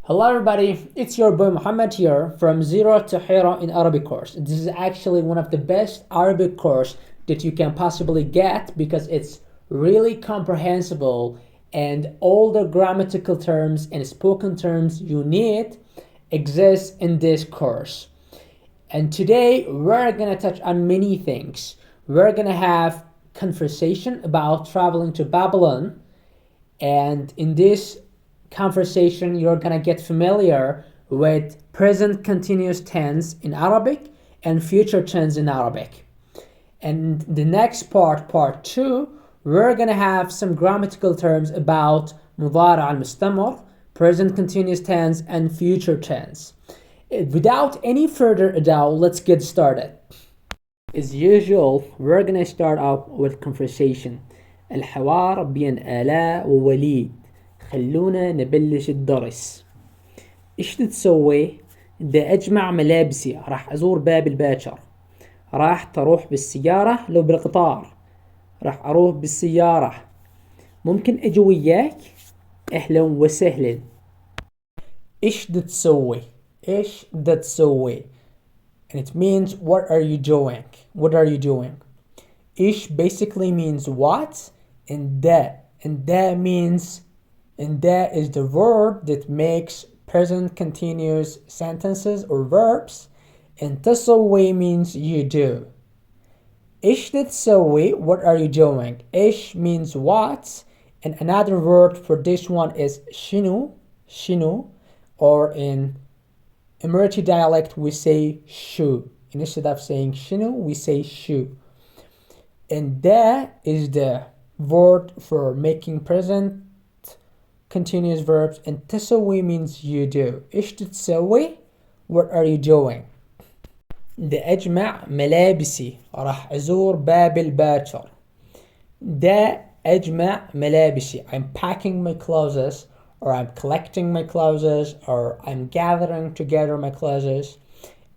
Hello everybody, it's your boy Muhammad here from Zero to Hero in Arabic course. This is actually one of the best Arabic course that you can possibly get because it's really comprehensible and all the grammatical terms and spoken terms you need exist in this course. And today we're gonna touch on many things. We're gonna have conversation about traveling to Babylon, and in this conversation you're gonna get familiar with present continuous tense in Arabic and future tense in Arabic. And the next part 2, we're gonna have some grammatical terms about مضارع المستمر, present continuous tense and future tense. Without any further ado, let's get started. As usual, we're gonna start out with conversation. الحوار بين آلاء ووليد. خلونا نبلش الدرس. ايش تسوي؟ بدي اجمع ملابسي، راح ازور باب الباكر. راح تروح بالسيارة لو بالقطار؟ راح اروح بالسيارة. ممكن اجي وياك؟ اهلا وسهلا. ايش تسوي؟ ايش تسوي؟ And it means what are you doing? What are you doing? Ish basically means what, and that means, and that is the verb that makes present continuous sentences or verbs, and تسوي means you do. Ish تسوي, what are you doing? Ish means what, and another word for this one is شنو, or in Emirati dialect we say shu. Instead of saying shinu, we say shu. And that is the word for making present continuous verbs, and تسوي means you do. إيش تسوي? What are you doing? بدي أجمع ملابسي، راح أزور باب الباكر. بدي أجمع ملابسي. I'm packing my clothes, or I'm collecting my clothes, or I'm gathering together my clothes.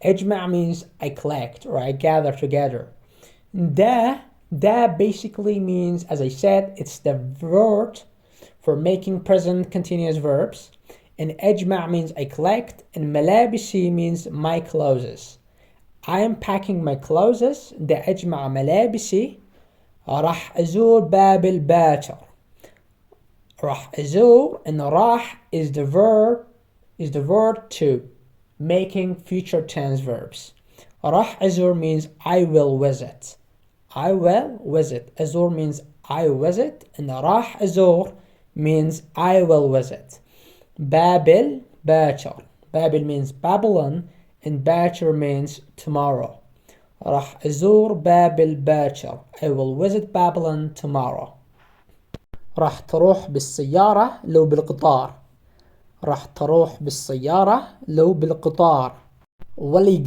أجمع means I collect or I gather together. That basically means, as I said, it's the verb for making present continuous verbs. And أجمع means I collect, and ملابسي means my clothes. I am packing my clothes. بدي أجمع ملابسي. راح أزور باب الباكر. راح أزور, and راح is the verb to making future tense verbs. راح أزور means I will visit. I will visit. أزور means I visit, and راح أزور means I will visit. بابل باكر. بابل means Babylon, and باكر means tomorrow. راح أزور بابل باكر. I will visit Babylon tomorrow. راح تروح بالسيارة لو بالقطار. راح تروح بالسيارة لو بالقطار. Will you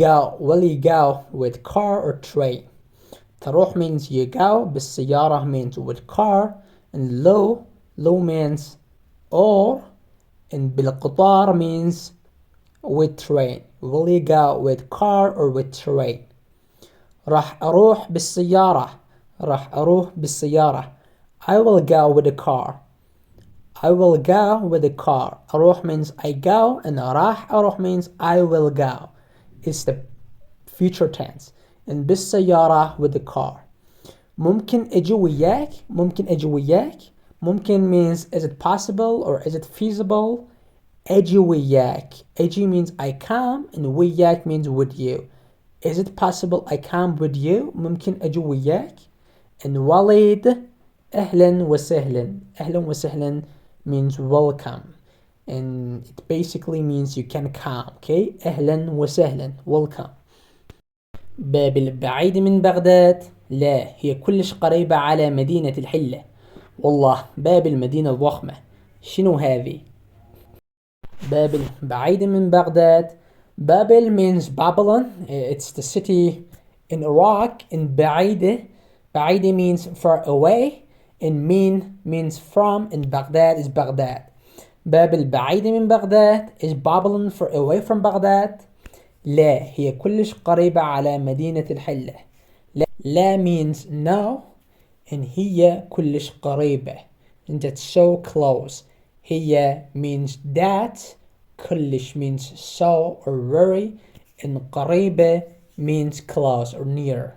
go with car or train? تروح means you go, بالسيارة means with car, and لو means or, and بالقطار means with train. Will you go with car or with train? راح أروح بالسيارة. راح أروح بالسيارة. I will go with a car. I will go with a car. أروح means I go, and راح أروح means I will go. It's the future tense. And بالسيارة with the car. ممكن أجي وياك. ممكن أجي وياك. ممكن means is it possible or is it feasible. أجي وياك. أجي means I come, and وياك means with you. Is it possible I come with you? ممكن أجي وياك. And وليد أهلا وسهلا. أهلا وسهلا means welcome, and it basically means you can come. Okay, أهلا وسهلا, welcome. بابل بعيد من بغداد؟ لا، هي كلش قريبة على مدينة الحلة. والله بابل مدينة ضخمة. شنو هذه؟ بابل بعيد من بغداد. Babel means Babylon. It's the city in Iraq. And بعيدة means far away, and means from, and Baghdad is Baghdad. بابل بعيدة من بغداد is Babylon far away from Baghdad. لا، هي كلش قريبة على مدينة الحلة. لا means no, and هي كلش قريبة, and that's so close. هي means that, كلش means so or very, and قريبة means close or near.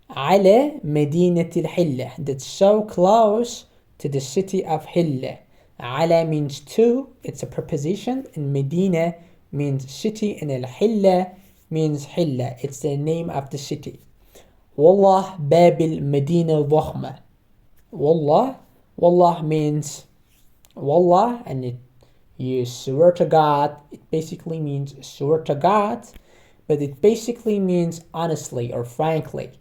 على مدينة الحلة, that's so close to the city of حلة. على means to, it's a preposition, and مدينة means city, and الحلة means حلة, it's the name of the city. والله بابل مدينة ضخمة. والله means wallah, and you swear to God. It basically means swear to God, but it basically means honestly or frankly.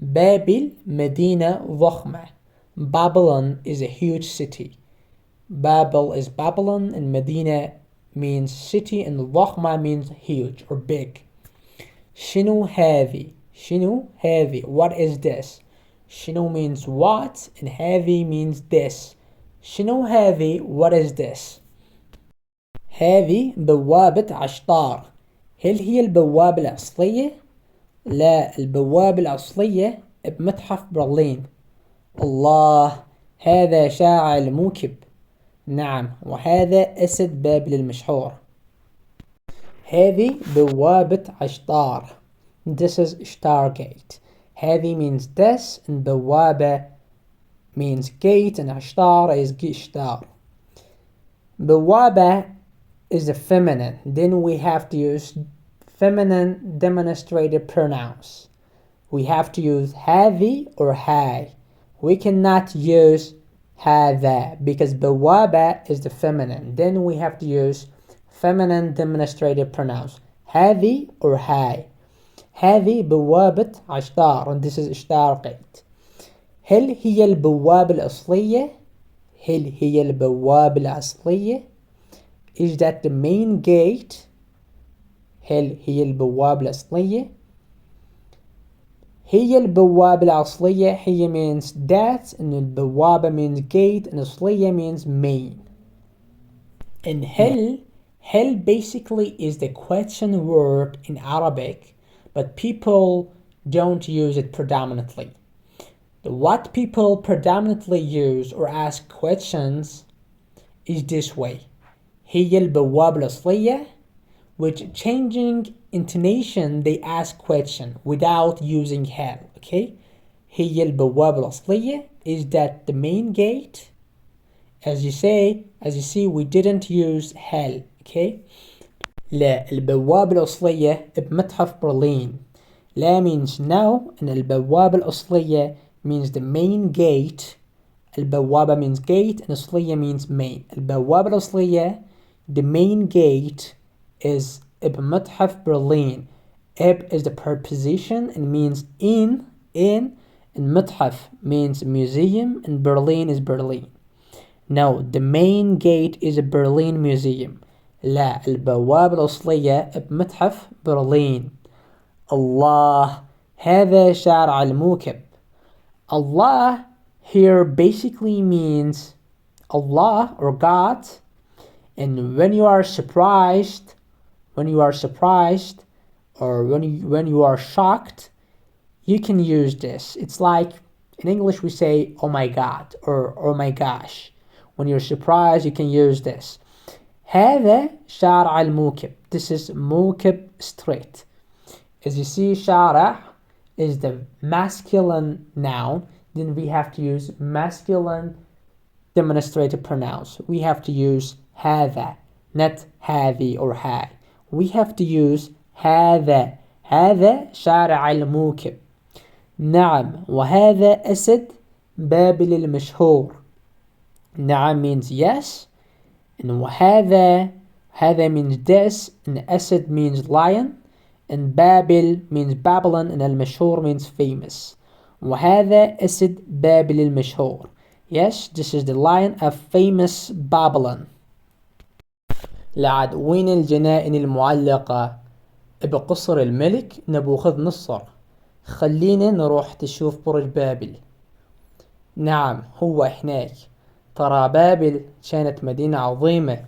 بابل مدينة ضخمة. Babylon is a huge city. Babel is Babylon, and Medina means city, and ضخمة means huge or big. شنو هذي? What is this? شنو means what, and هذي means this. شنو هذي? What is this? هذه بوابة عشتار. هل هي البوابة الأصلية؟ لا، البوابة الأصلية بمتحف برلين. الله، هذا شاعر الموكب. نعم، وهذا أسد بابل المشهور. هذه بوابة عشتار. This is Stargate. هذه means this, and بوابة means gate, and عشتار is gishtar. بوابة is a feminine. Then we have to use feminine demonstrative pronouns. We have to use هذه or هاي. We cannot use هذا because بوابة is the feminine. Then we have to use feminine demonstrative pronouns. هذه or هاي. هذه بوابة عشتار, and this is Stargate. هل هي البوابة الأصلية? هل هي البوابة الأصلية? Is that the main gate? هل هي البوابة الأصلية؟ هي البوابة الأصلية, هي means that, and البوابة means gate, and أصلية means main. And هل basically is the question word in Arabic, but people don't use it predominantly. What people predominantly use or ask questions is this way. هي البوابة الأصلية, with changing intonation they ask question without using هل. Okay, هي البوابة الأصلية, is that the main gate? As you see, we didn't use هل. Okay, لا, البوابة الأصلية بمتحف برلين. لا means no, and البوابة الأصلية means the main gate. البوابة means gate, and أصلية means main. البوابة الأصلية, the main gate is بمتحف برلين. is the preposition and means in, and متحف means museum, and Berlin is Berlin. No, the main gate is a Berlin museum. لا, البوابة الأصلية بمتحف برلين. الله, هذا شعر على الموكب. Allah here basically means Allah or God, and when you are surprised, or when you are shocked, you can use this. It's like in English we say oh my god or oh my gosh. When you're surprised, you can use this. هذا شارع الموكب. This is موكب street. As you see, شارع is the masculine noun. Then we have to use masculine demonstrative pronouns. We have to use هذا, not هذه or هاي. We have to use هذا. هذا شارع الموكب. نعم, وهذا أسد بابل المشهور. نعم means yes, and وهذا means this, and أسد means lion, and بابل means Babylon, and المشهور means famous. وهذا أسد بابل المشهور. Yes, this is the lion of famous Babylon. لعد وين الجنائن المعلقة بقصر الملك نبوخذ نصر. خلينا نروح تشوف برج بابل. نعم, هو هناك. ترى بابل كانت مدينة عظيمة.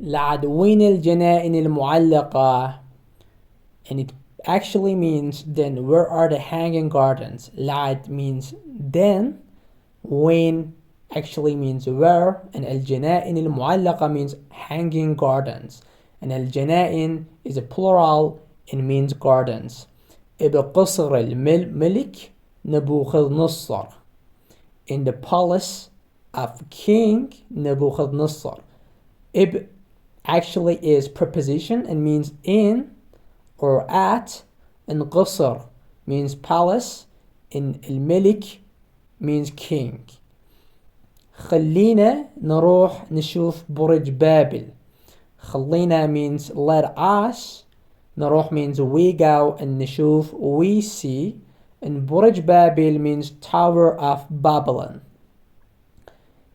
لعد وين الجنائن المعلقة, and it actually means then where are the hanging gardens. لعد means then, when actually means where, and الجنائن المعلقة means hanging gardens, and الجنائن is a plural and means gardens. بقصر الملك نبوخذ. In the palace of King Nebuchadnezzar. Ib actually is preposition and means in or at, and qasr means palace, and الملك means king. خلينا نروح نشوف برج بابل. خلينا means let us, نروح means we go, and نشوف we see, and برج بابل means Tower of Babylon.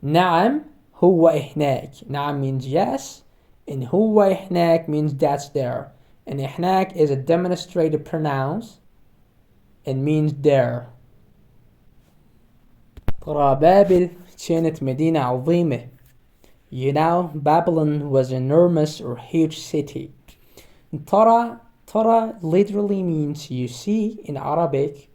نعم هو هناك. نعم means yes, and هو هناك means that's there, and هناك is a demonstrative pronoun and means there. ترى بابل كانت مدينة عظيمة. You know, Babylon was an enormous or huge city. ترى literally means you see in Arabic,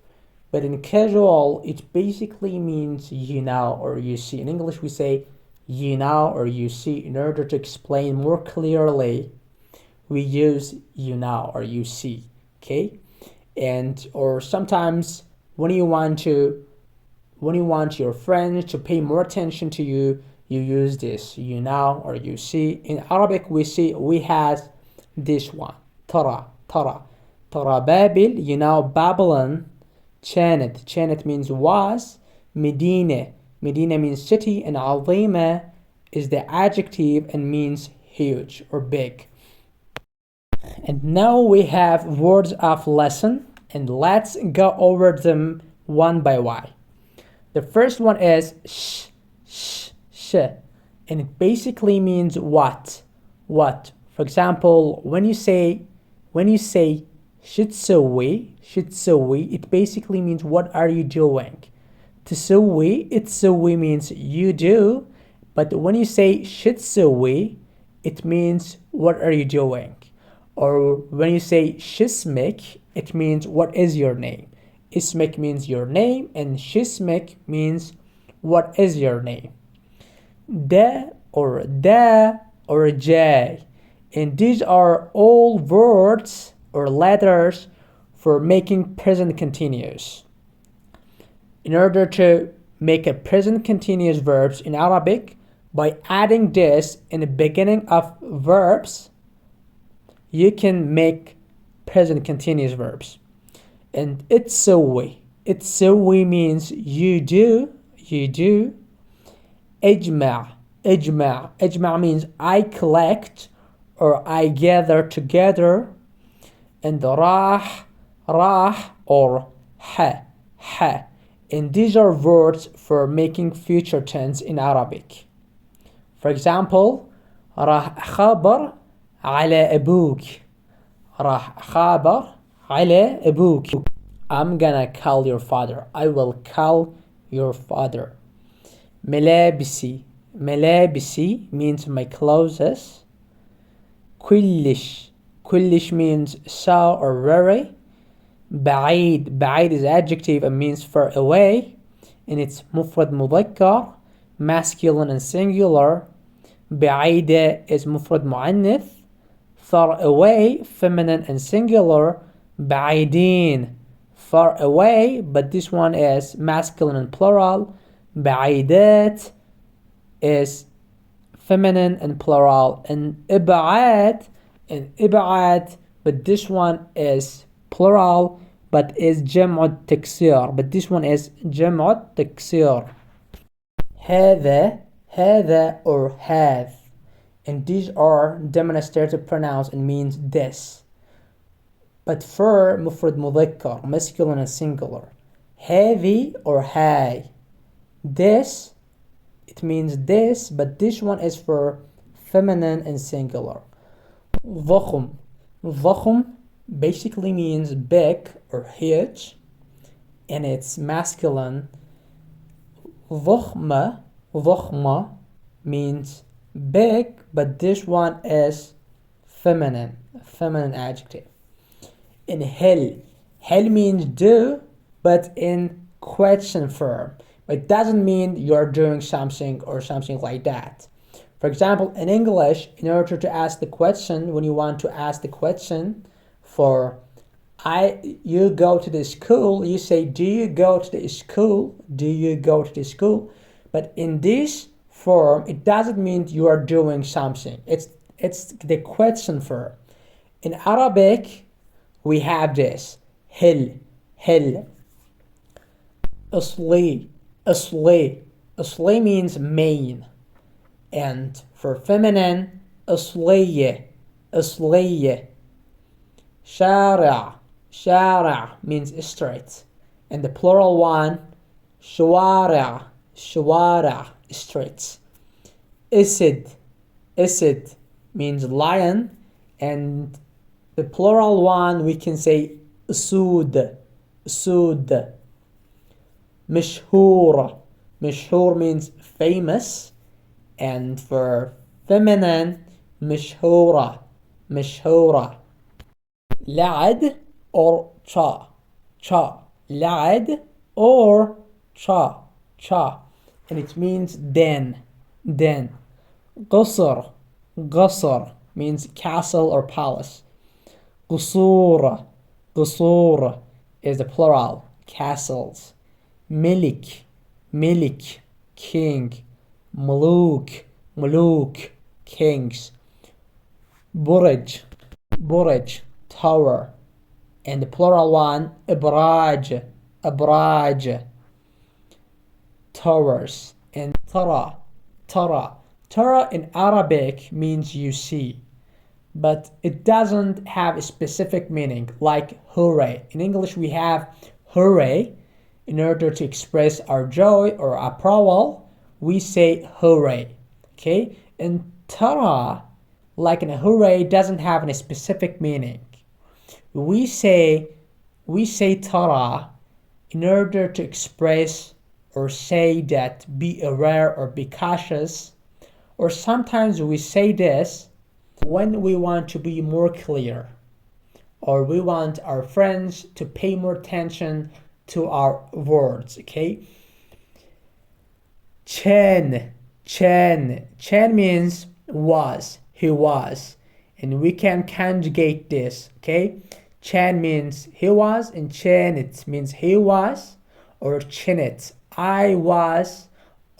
but in casual it basically means you know or you see. In English we say you know or you see. In order to explain more clearly, we use you know or you see, okay? And or sometimes when you want your friends to pay more attention to you, you use this you know or you see. In Arabic we have this one ترى بابل, you know, Babylon. كانت means was. Medina means city, and عظيمة is the adjective and means huge or big. And now we have words of lesson, and let's go over them one by one. The first one is sh, and it basically means what. For example, when you say شتسوي, it basically means what are you doing. تسوي means you do, but when you say شتسوي, it means what are you doing. Or when you say شسمك, it means what is your name. اسمك means your name, and شسمك means what is your name. Da or jay, and these are all words or letters for making present continuous. In order to make a present continuous verbs in Arabic, by adding this in the beginning of verbs, you can make present continuous verbs. And اتسوي means you do. اجمع means I collect or I gather together. And راح or ha, and these are words for making future tense in Arabic. For example, راح خابر على أبوك. I'm gonna call your father. I will call your father. ملابسي means my clothes. كلش means so or very. بعيد is adjective and means far away, and it's مفرد مذكر, masculine and singular. بعيدة is مفرد مؤنث, far away, feminine and singular. بعيدين, far away, but this one is masculine and plural. بعيدات is feminine and plural. And إبعاد, but this one is plural, but is جمع التكسير, but this one is جمع التكسير. هذا or have, and these are demonstrative pronouns and means this, but for مفرد مذكر, masculine and singular. هذه or هاي, this, it means this, but this one is for feminine and singular. ضخم basically means big or huge, and it's masculine. ضخمة means big, but this one is feminine adjective. And hell means do, but in question form, It doesn't mean you're doing something or something like that. For example, in English, in order to ask the question, when you want to ask the question for you go to the school, you say, do you go to the school? Do you go to the school? But in this form, it doesn't mean you are doing something. It's the question form. In Arabic, we have this. هل أصلي means main, and for feminine أصلية شارع means street, and the plural one شوارع streets. أسد means lion, and the plural one we can say أسود. مشهور means famous, and for feminine مشهورة. لعد or cha لعد or cha, and it means den. قصر means castle or palace. قصور is the plural, castles. ملك king. ملوك kings. برج tower, and the plural one إبراج towers. And ترى in Arabic means you see, but it doesn't have a specific meaning like hooray. In English we have hooray. In order to express our joy or approval, we say hooray. Okay? And tara, like in a hooray, doesn't have a specific meaning. We say tara in order to express or say that be aware or be cautious, or sometimes we say this when we want to be more clear, or we want our friends to pay more attention to our words. Okay? Chen means was, he was, and we can conjugate this. Okay? Chen means he was, and chen it means he was, or chen it I was,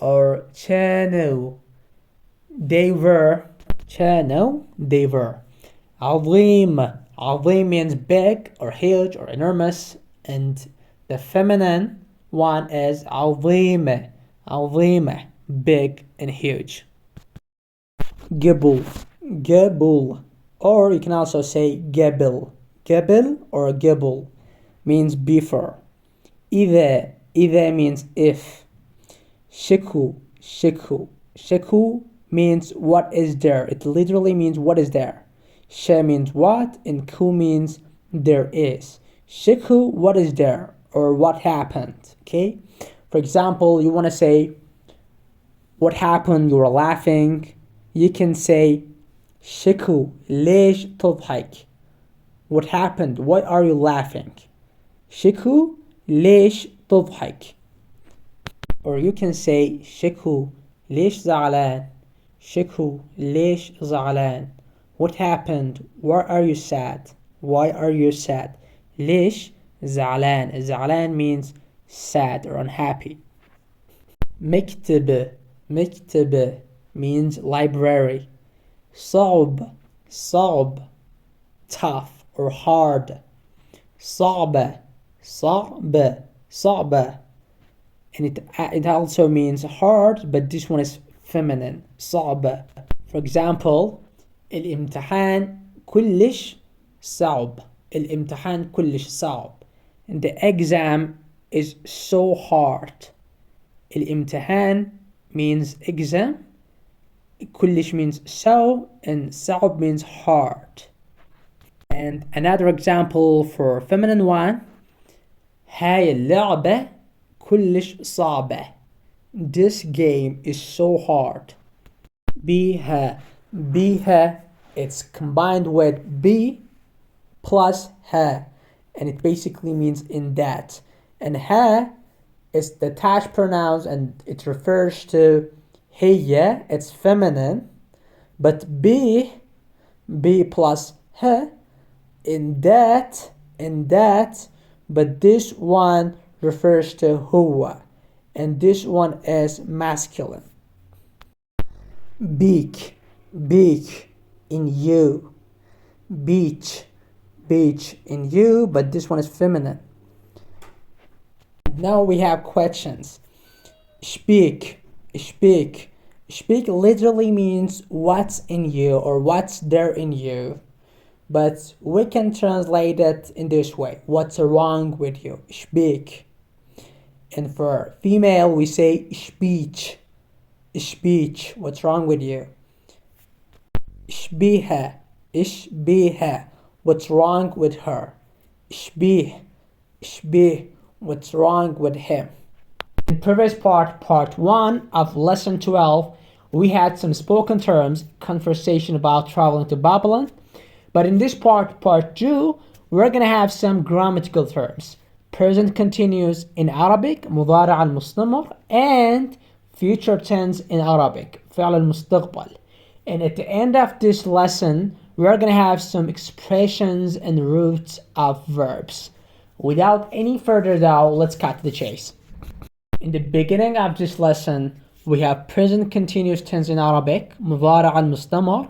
or chenu they were. عظيم means big or huge or enormous, and the feminine one is عظيمة, big and huge. قبل, or you can also say قبل or قبل means before. إذا means if. شكو means what is there. It literally means what is there. ش means what, and ku means there is. شكو, what is there, or what happened. Okay? For example, you want to say what happened, you were laughing. You can say شكو ليش تضحك. What happened, why are you laughing? شكو ليش تضحك. Or you can say شكو ليش زعلان. شكو ليش زعلان. What happened, why are you sad. ليش زعلان means sad or unhappy. مكتب means library. صعب tough or hard. صعبة and it also means hard, but this one is feminine. صعبة. For example, الامتحان كلش صعب. And the exam is so hard. الامتحان means exam, كلش means so, and صعب means hard. And another example for feminine one, هاي اللعبة كلش صعبة. This game is so hard. بيها, it's combined with be plus ha, and it basically means in that. And ha It's detached pronouns and it refers to هي, it's feminine, but be plus he, in that, but this one refers to huwa, and this one is masculine. Beak in you, beach in you, but this one is feminine. Now we have questions. Speak literally means what's in you or what's there in you, but we can translate it in this way: what's wrong with you? Speak. And for female we say speech, what's wrong with you? Ishbiha, what's wrong with her? Ishbih, what's wrong with him? In previous part 1 of lesson 12, we had some spoken terms, conversation about traveling to Babylon. But in this part 2, we're gonna have some grammatical terms. Present continuous in Arabic, مضارع المستمر, and future tense in Arabic, فعل المستقبل. And at the end of this lesson, we're gonna have some expressions and roots of verbs. Without any further ado, let's cut to the chase. In the beginning of this lesson, we have present continuous tense in Arabic, مضارع المستمر.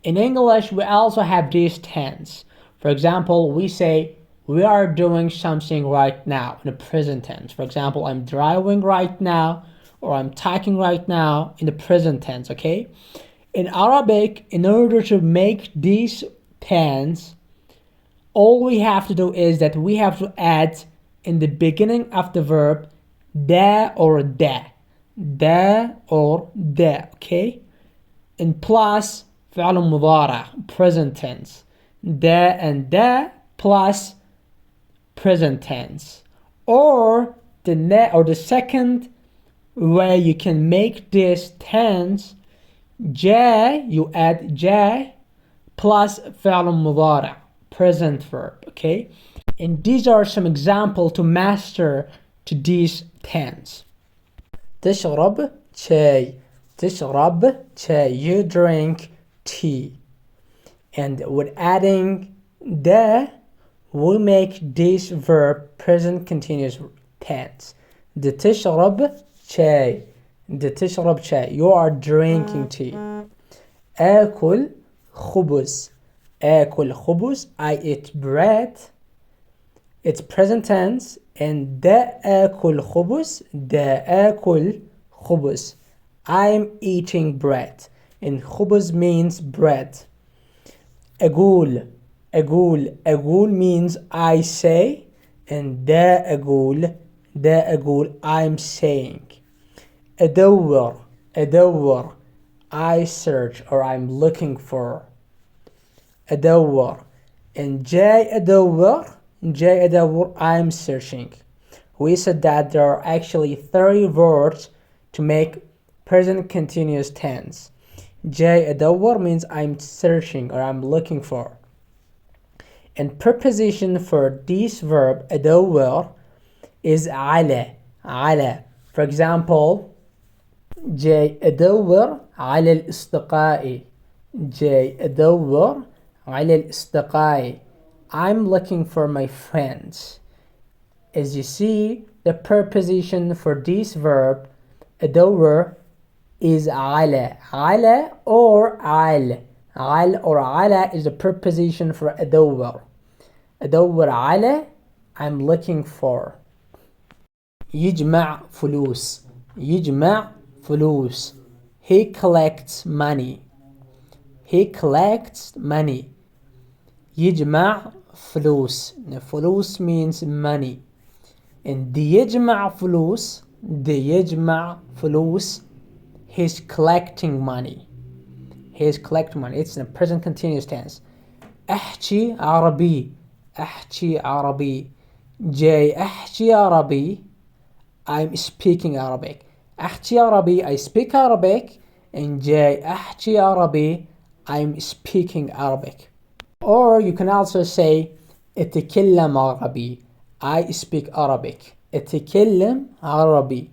In English, we also have these tense. For example, we say we are doing something right now in the present tense. For example, I'm driving right now, or I'm talking right now in the present tense, okay? In Arabic, in order to make these tense, all we have to do is that we have to add in the beginning of the verb da or da, okay? And plus فعل مضارع, present tense, da and da plus present tense. Or the second way you can make this tense, you add ja plus فعل مضارع, present verb, okay? And these are some examples to master to these tense. تشرب شاي, you drink tea. And with adding the, we make this verb present continuous tense. تشرب شاي, you are drinking tea. آكل خبز, I eat bread. It's present tense. And آكل خبز, I'm eating bread. And خبز means bread. أقول means I say, and أقول I'm saying. أدور I search or I'm looking for. أدور. And جاي أدور I'm searching. We said that there are actually 30 words to make present continuous tense. جاي أدور means I'm searching or I'm looking for. And preposition for this verb أدور is على. For example, جاي أدور على الأصدقاء. I'm looking for my friends. As you see, the preposition for this verb أدور is على or عال. or على is the preposition for أدور على, I'm looking for. يجمع فلوس, he collects money. يجمع فلوس means money. And يجمع فلوس, he's collecting money. It's in the present continuous tense. أحكي عربي, جاي أحكي عربي, I'm speaking Arabic. أحكي عربي, I speak Arabic, and جاي أحكي عربي, I'm speaking Arabic. Or you can also say أتكلم عربي, I speak Arabic. أتكلم عربي.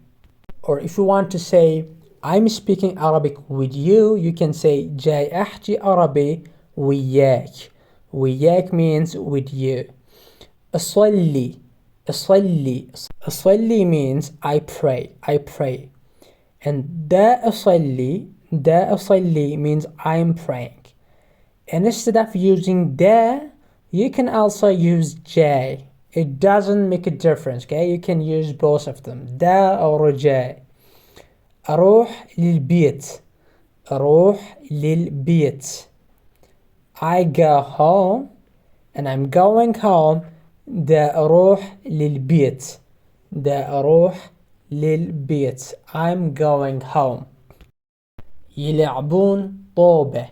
Or if you want to say I'm speaking Arabic with you, you can say جاي أحكي عربي وياك. وياك means with you. أصلي أصلي أصلي means I pray. And دا أصلي means I'm praying. And instead of using da, you can also use j. It doesn't make a difference, okay? You can use both of them, da or j. أروح للبيت. I go home and I'm going home. دا أروح للبيت. I'm going home. يلعبون طوبة.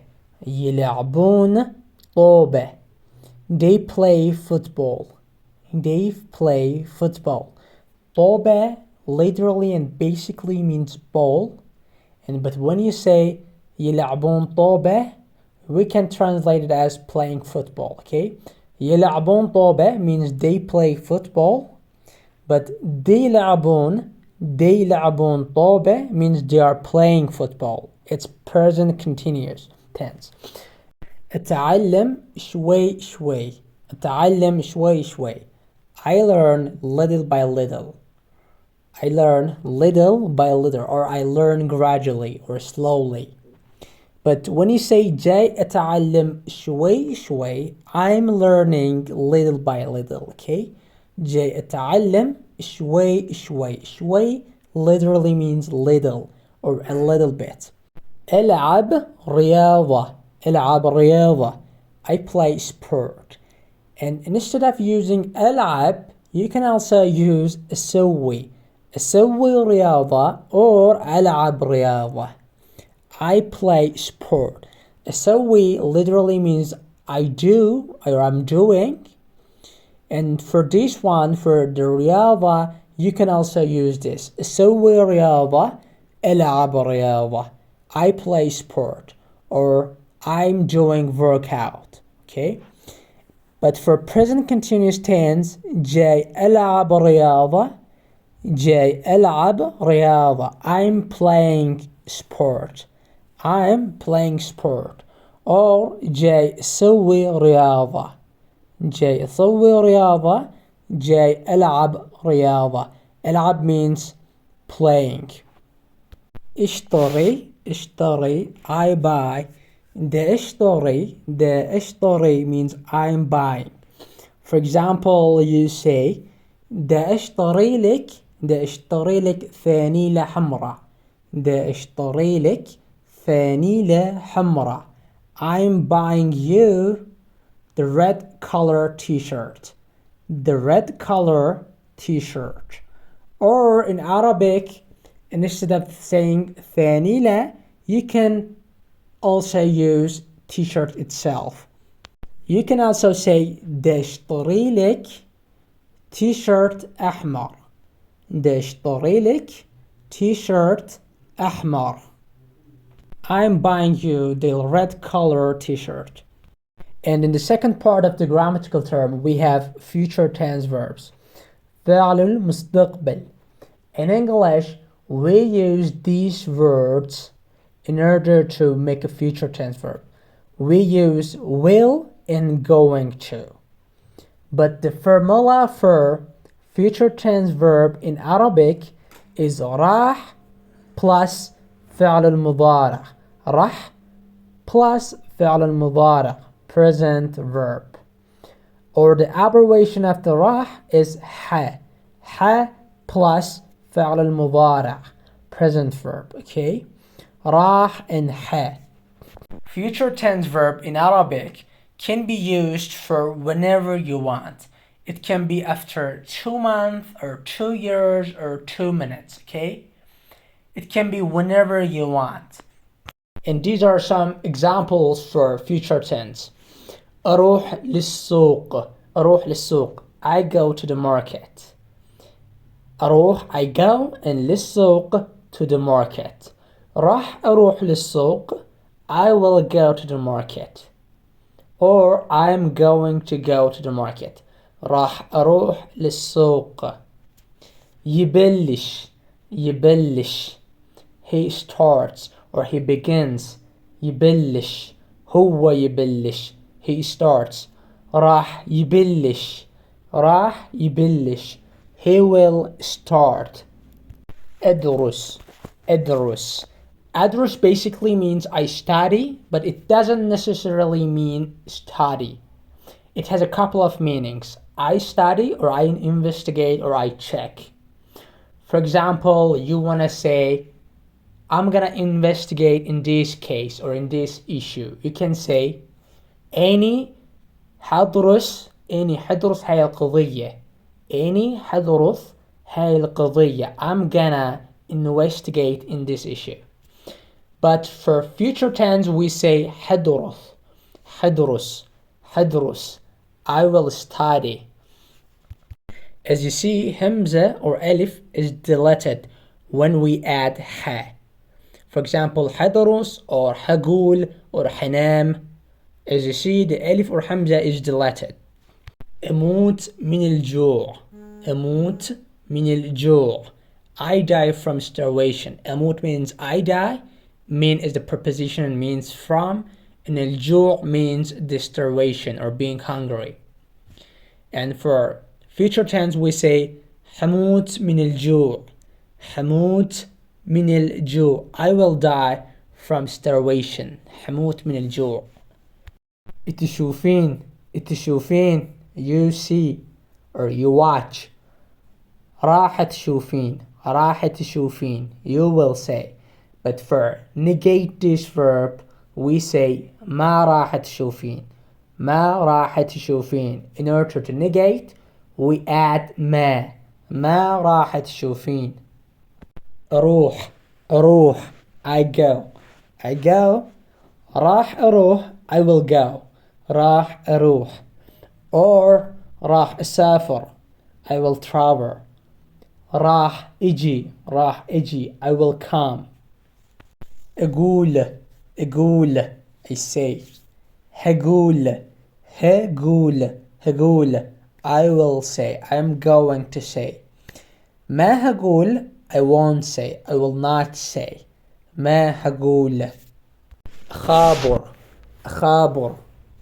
They play football. طوبة literally and basically means ball, but when you say يلعبون طوبة, we can translate it as playing football, okay? يلعبون طوبة means they play football, but they يلعبون طوبة means they are playing football. It's present continuous tense. أتعلم شوي شوي. I learn little by little. Or I learn gradually or slowly. But when you say جاي أتعلم شوي, I'm learning little by little, okay? جاي أتعلم شوي literally means little or a little bit. ألعب رياضة. I play sport. And instead of using ألعب, you can also use أسوي رياضة or ألعب رياضة. I play sport. أسوي literally means I do or I'm doing. And for this one, for the رياضة, you can also use this. أسوي رياضة. ألعب رياضة. I play sport or I'm doing workout. Okay? But for present continuous tense, جاي ألعب رياضة. I'm playing sport. Or جاي أسوي رياضة. جاي ألعب رياضة. ألعب means playing. اشتري I buy. The اشتري means I'm buying. For example, you say ده اشتري لك فانيلة حمراء. I'm buying you the red color t-shirt. Or in Arabic, instead of saying فانيلة, you can also use t-shirt itself. You can also say ده اشتري لك t-shirt أحمر. I'm buying you the red color t-shirt. And in the second part of the grammatical term, we have future tense verbs. فعل المستقبل. In English, we use these words in order to make a future tense verb. We use will and going to. But the formula for future tense verb in Arabic is راح plus فعل المضارع. راح plus فعل المضارع, present verb. Or the abbreviation of the راح is ح plus فعل المضارع, present verb, okay? راح and ح. Future tense verb in Arabic can be used for whenever you want. It can be after 2 months or 2 years or 2 minutes, okay? It can be whenever you want. And these are some examples for future tense. أروح للسوق. I go to the market. أروح, I go, and للسوق, to the market. راح أروح للسوق. I will go to the market. Or I'm going to go to the market. راح أروح للسوق. يبلش يبلش. He starts or he begins. يبلش. هو يبلش. He starts. راح يبلش. راح يبلش. He will start. أدرس. أدرس. أدرس basically means I study, but it doesn't necessarily mean study. It has a couple of meanings. I study, or I investigate, or I check. For example, you want to say, I'm gonna investigate in this case or in this issue. You can say أني حدرس هاي القضية. أني حدرس هاي القضية. I'm gonna investigate in this issue. But for future tense we say حدرس حدرس. I will study. As you see, Hamza or Alif is deleted when we add Ha. For example, حدرس or حقول or حنام. As you see, the Alif or Hamza is deleted. أموت من الجوع. أموت من الجوع. I die from starvation. أموت means I die. Min is the preposition, means from. And الجوع means the starvation or being hungry. And for future tense we say حموت من الجوع. حموت من الجوع. I will die from starvation. حموت من الجوع. تشوفين you see or you watch. راح تشوفين you will say. But for negate this verb we say ما راح تشوفين. In order to negate we add ما راح تشوفين. أروح I go. راح أروح I will go. راح أروح. Or راح أسافر I will travel. راح أجي I will come. أقول I say. هقول I will say. I am going to say. ما هقول I won't say. I will not say. ما هقول. خابر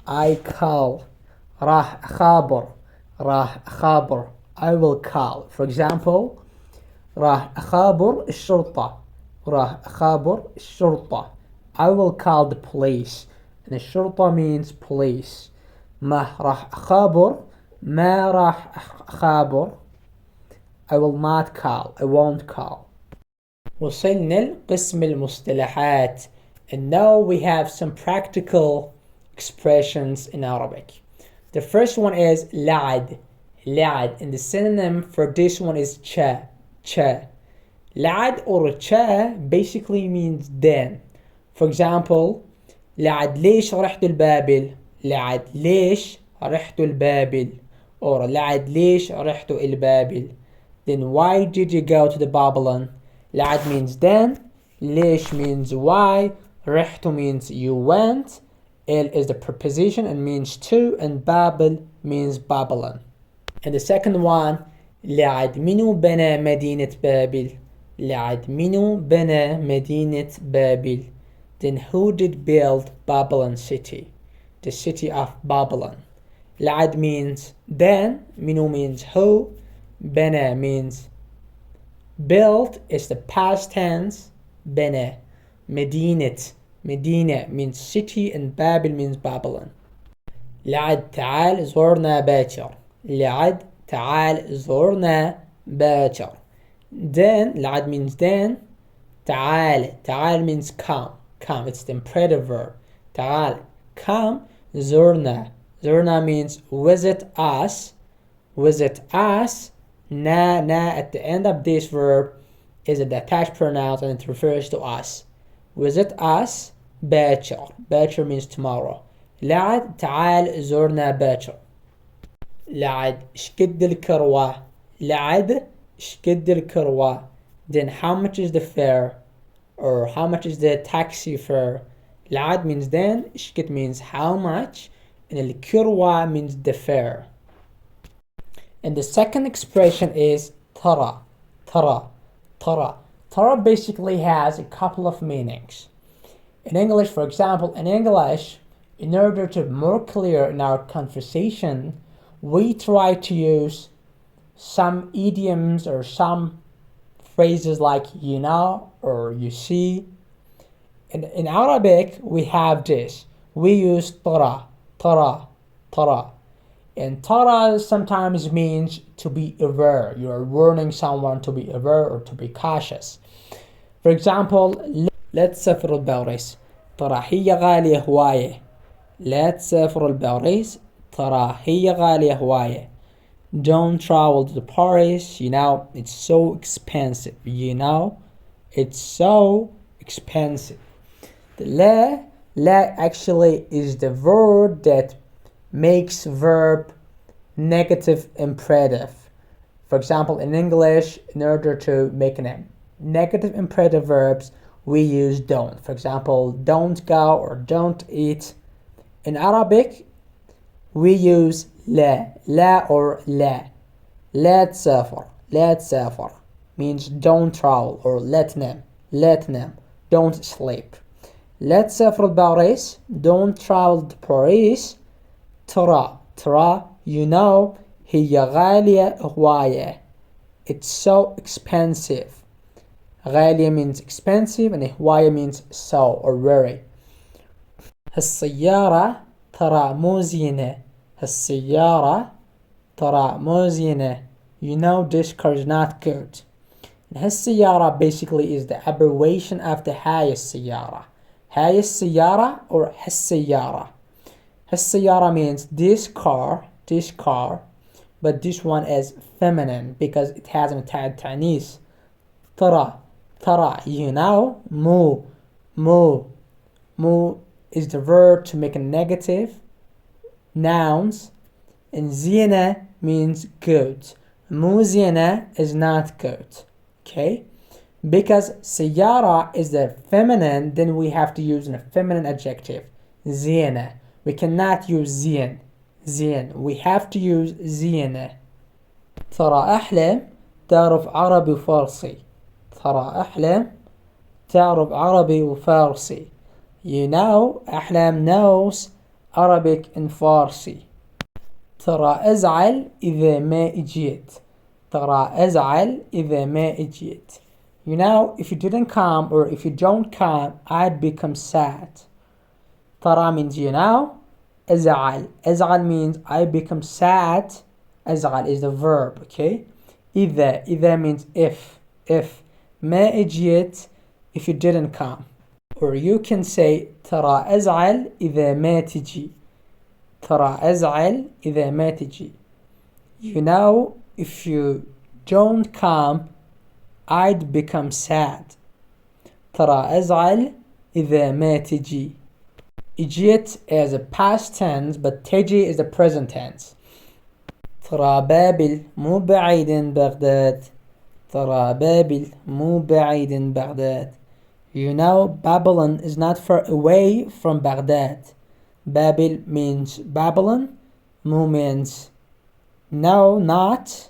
I call. راح أخابر I will call. For example, راح أخابر الشرطة. I will call the police. And الشرطة means police. ما راح أخابر I will not call. I won't call. وصلنا لقسم المصطلحات. And now we have some practical expressions in Arabic. The first one is لعد. And the synonym for this one is cha. لعد or cha basically means then. For example, لعد ليش رحت البابل. Or لعد ليش رحت البابل. Then why did you go to the Babylon? لعد means then, ليش means why, رحت means you went, il is the preposition and means to, and Babel means Babylon. And the second one, لعد منو بنى مدينة بابل. Then who did build Babylon city? The city of Babylon. لعد means then, منو means who, بنى means built is the past tense. بنى. مدينة means city, and Babel means Babylon. لعد تعال زورنا باكر. Then لعد means then. تعال means come. It's the imperative verb. تعال, come. زورنا means visit us. Na at the end of this verb is an attached pronoun and it refers to us. Visit us. باكر means tomorrow. لعد تعال زورنا باكر. لعد شكد الكروة. Then how much is the fare, or how much is the taxi fare? لعد means then, شكد means how much, and الكروة means the fare. And the second expression is ترى. ترى ترى ترى basically has a couple of meanings. In English, for example, in order to be more clear in our conversation, we try to use some idioms or some phrases like you know or you see. In Arabic, we have this. We use tara, tara, tara. And tara sometimes means to be aware. You are warning someone to be aware or to be cautious. For example, لا تسافر باريس ترى هي غالية هواية. لا تسافر باريس ترى هي غالية هواية. Don't travel to Paris, it's so expensive. It's so expensive. The la actually is the word that makes verb negative imperative. For example, in English, in order to make a negative imperative verbs, we use don't. For example, don't go or don't eat. In Arabic, we use la or la. لا تسافر, لا تسافر means don't travel or let them, don't sleep. لا تسافر باريس, don't travel to Paris. ترى هي غالية هواية. It's so expensive. غالية means expensive and هواية means so or very. هالسيارة ترى مو زينة. هالسيارة ترى مو زينة. This car is not good. هالسيارة basically is the abbreviation of the هاي السيارة. هاي السيارة or هالسيارة. هالسيارة means this car, but this one is feminine because it has an تعنيس. ترى مو is the verb to make a negative nouns, and زينة means good. مو زينة is not good. Okay? Because سيارة is the feminine, then we have to use a feminine adjective. زينة. We cannot use زين. We have to use زينة. ترى أحلم تعرف عربي وفارسي. ترى أحلم تعرف عربي وفارسي. أحلام knows Arabic and Farsi. ترى أزعل إذا ما إجيت. ترى أزعل إذا ما إجيت. If you didn't come or if you don't come, I'd become sad. ترى means أزعل. أزعل means I become sad. أزعل is the verb, okay? إذا means if. ما إجيت if you didn't come. Or you can say ترى أزعل إذا ما تجي. ترى أزعل إذا ما تجي. If you don't come, I'd become sad. ترى أزعل إذا ما تجي. إجيت is a past tense, but تجي is the present tense. ترى بابل مو بعيد بغداد. ترى بابل مو بعيد بغداد. Babylon is not far away from Baghdad. Babil means Babylon. Mu means no, not.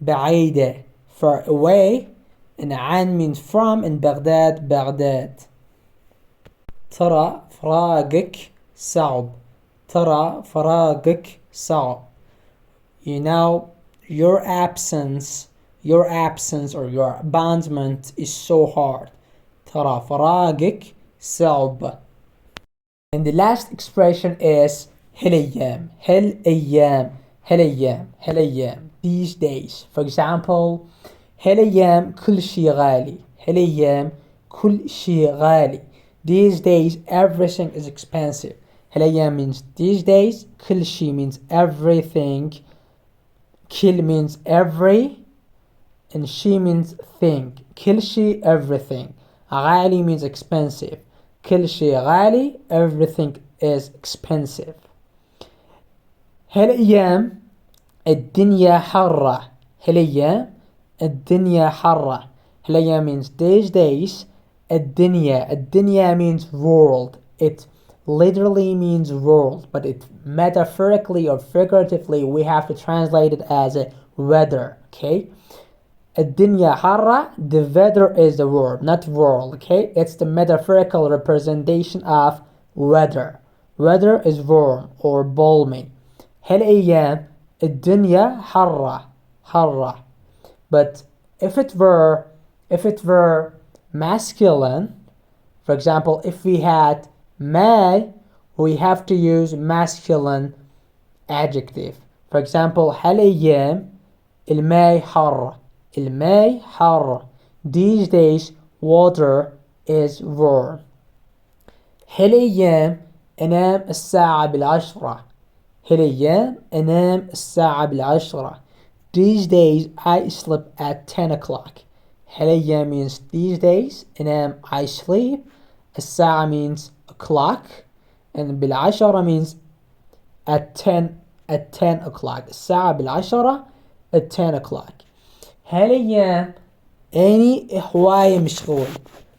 بعيدة, far away. And عن means from, and Baghdad. ترى فراقك صعب. ترى فراقك صعب. Your absence or your abandonment is so hard. ترى فراقك صعب. And the last expression is هالأيام. These days. For example, هالأيام كل شي غالي. هالأيام كل شي غالي. These days everything is expensive. هالأيام means these days. كل شي means everything. كل means every. And she means thing. كل شي everything. غالي means expensive. كل شي غالي, everything is expensive. هالأيام الدنيا حرة. هالأيام الدنيا حرة. هالأيام means these days. الدنيا means world. It literally means world, but it metaphorically or figuratively we have to translate it as a weather. Okay? الدنيا حارة. The weather is the verb, not world, okay? It's the metaphorical representation of weather. Weather is warm or balmy. هالأيام الدنيا حارة. حارة. But if it were masculine, for example, if we had May, we have to use masculine adjective. For example, هالأيام الماء حارة. الماء حارة. These days water is warm. هالأيام أنام الساعة بالعشرة. هالأيام أنام الساعة بالعشرة. These days I sleep at 10 o'clock. هالأيام means these days. أنام I sleep. الساعة means o'clock. And بالعشرة means at 10 o'clock. الساعة بالعشرة at 10 o'clock. هالأيام أني هواية مشغول.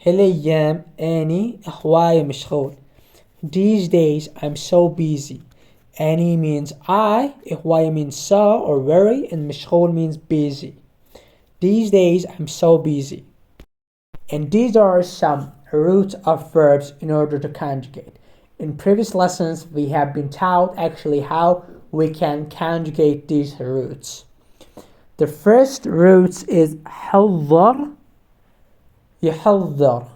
هالأيام أني هواية مشغول. These days I'm so busy. أني means I, هواية means so or very, and مشغول means busy. These days I'm so busy. And these are some roots of verbs in order to conjugate. In previous lessons we have been taught actually how we can conjugate these roots. The first root is حضر يحضر.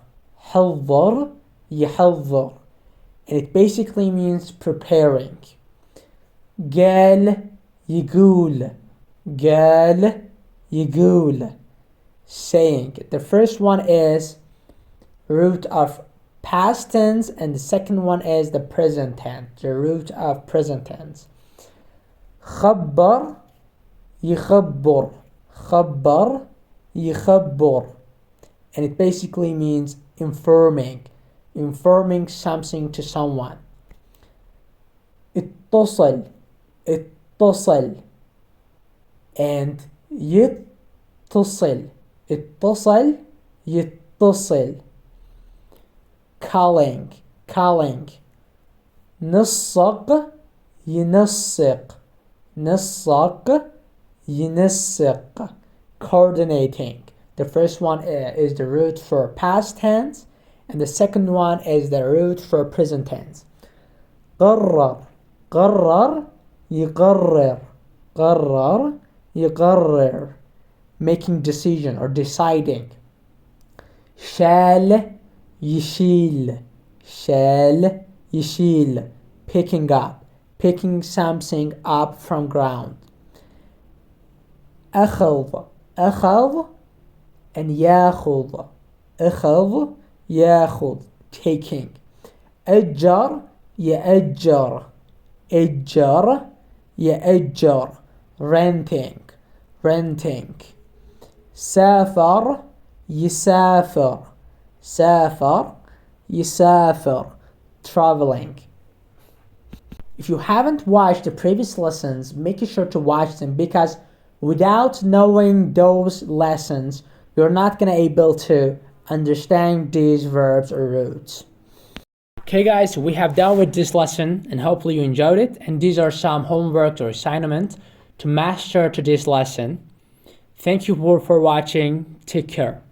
حضر يحضر. And it basically means preparing. قال يقول. قال يقول. Saying. The first one is root of past tense and the second one is the present tense, the root of present tense. خبر يخبر. خبر يخبر. And it basically means informing something to someone. اتصل اتصل and يتصل. اتصل يتصل. calling نسق ينسق. نسق ينسق. coordinating. The first one is the root for past tense and the second one is the root for present tense. قرر قرر يقرر. قرر يقرر. Making decision or deciding. شال يشيل. شال يشيل. Picking up. Picking something up from ground. أخذ أخذ and ياخذ. أخذ ياخذ. Taking. أجر يأجر. أجر يأجر. Renting. Renting. سافر يسافر. سافر يسافر. Traveling. If you haven't watched the previous lessons, make sure to watch them because without knowing those lessons, you're not gonna able to understand these verbs or roots. Okay guys, we have done with this lesson and hopefully you enjoyed it, and these are some homework or assignment to master to this lesson. Thank you for watching. Take care.